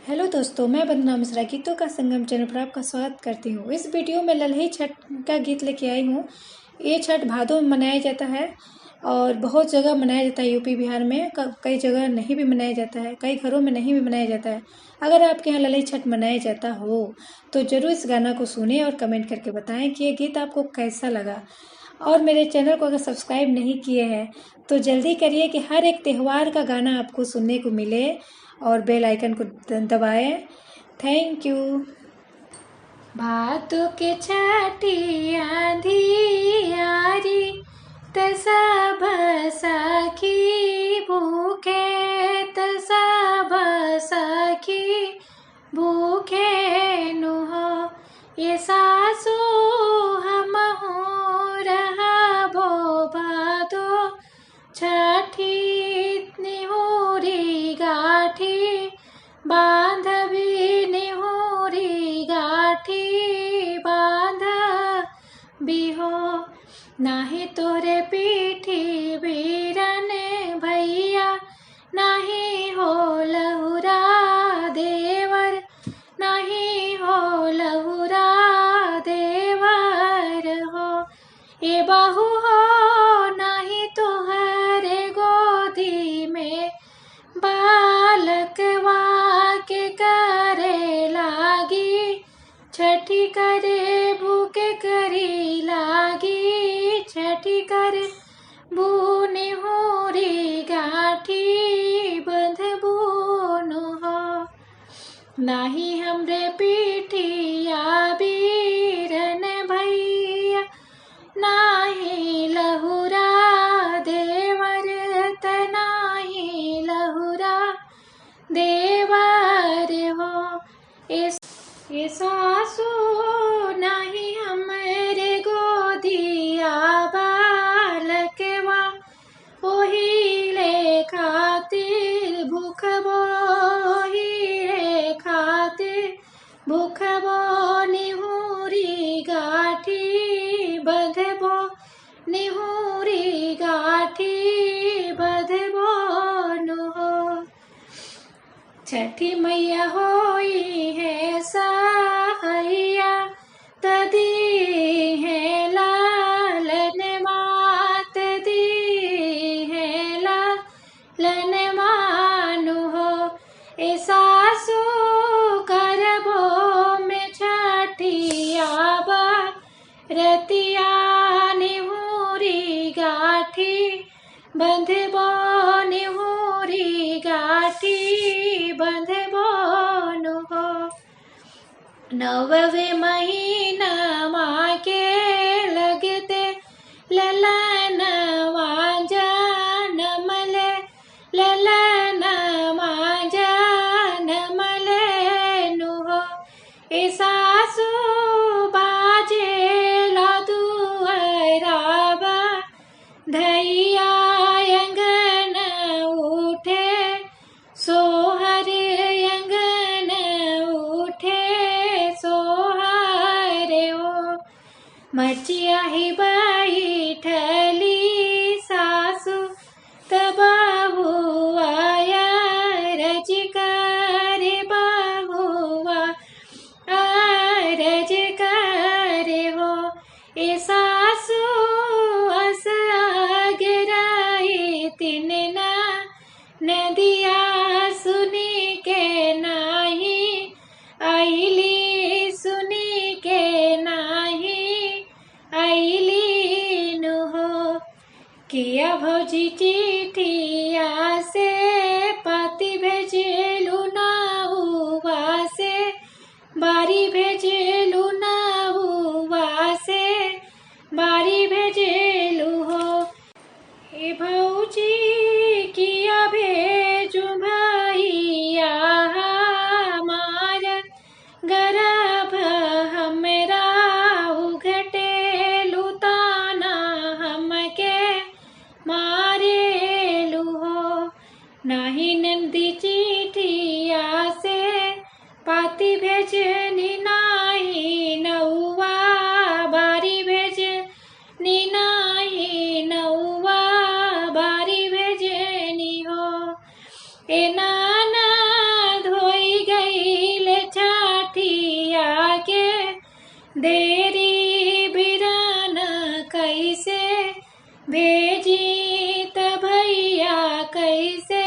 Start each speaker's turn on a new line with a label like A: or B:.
A: Hello दोस्तों, मैं वंदना मिश्रा गीतों का संगम चैनल पर आपका स्वागत करती हूँ। इस वीडियो में लल्ही छठ का गीत लेके आई हूँ। ये छठ भादों में मनाया जाता है और बहुत जगह मनाया जाता है। यूपी बिहार में कई जगह नहीं भी मनाया जाता है, कई घरों में नहीं भी मनाया जाता है। अगर आपके यहाँ लल्ही छठ मनाया जाता हो तो ज़रूर इस गाना को सुने और कमेंट करके बताएं कि ये गीत आपको कैसा लगा। और मेरे चैनल को अगर सब्सक्राइब नहीं किए हैं तो जल्दी करिए कि हर एक त्यौहार का गाना आपको सुनने को मिले और बेल आइकन को दबाएं। Thank you. भादों के छठी अंधियारी सब सखी भूखे सखी भूखे नुहो ये सासू हम रहबो भादो छठी निहुरी गाठी बांधवी निहुरी गाठी बांध बिहो नाही तोरे पीठी बीरन भैया नाही हो लहुरा देवर नहीं हो लहुरा देवर हो ये बहू हो नहीं तुहरे गोदी में बालकवा के करे लागी छठी करे भूखे करी लागी छठी करे बूनी होरी गाठी बंधबून हो नाही हमरे पीठिया बीरन भैया नाही लहुरा देवर तनाही लहुरा देवर हो ये सासू नहीं हमरे गोदिया बालकवा ओही ले खातिर भूखबो भूखबो निहुरी गाठी बंधबो निहुरी गाठी बंधबो नुहो छठी मैया होई है सहैया तदी है लालन मात दी है लालन मानु हो ए सासू करबो में छठिया बा रतिया निहुरी गाठी बंधबो निहुरी गाठी बंधबो नुहो नववे महीना माँ के लगते ललन जनमले ललन जनमले नुहो ए सासू बाजे दुअराबा धैया अंगन उठे सोहर अंगन उठे सोहर ओ मचिया ही बैठली सासू तबाहुआ रज करे बहुआ रज करे हो ए सासू अस आगराई तिन ना नदिया सुनी के नाही आईली सुनी के नाही आईली देरी बिराना कैसे भेजी त भैया कैसे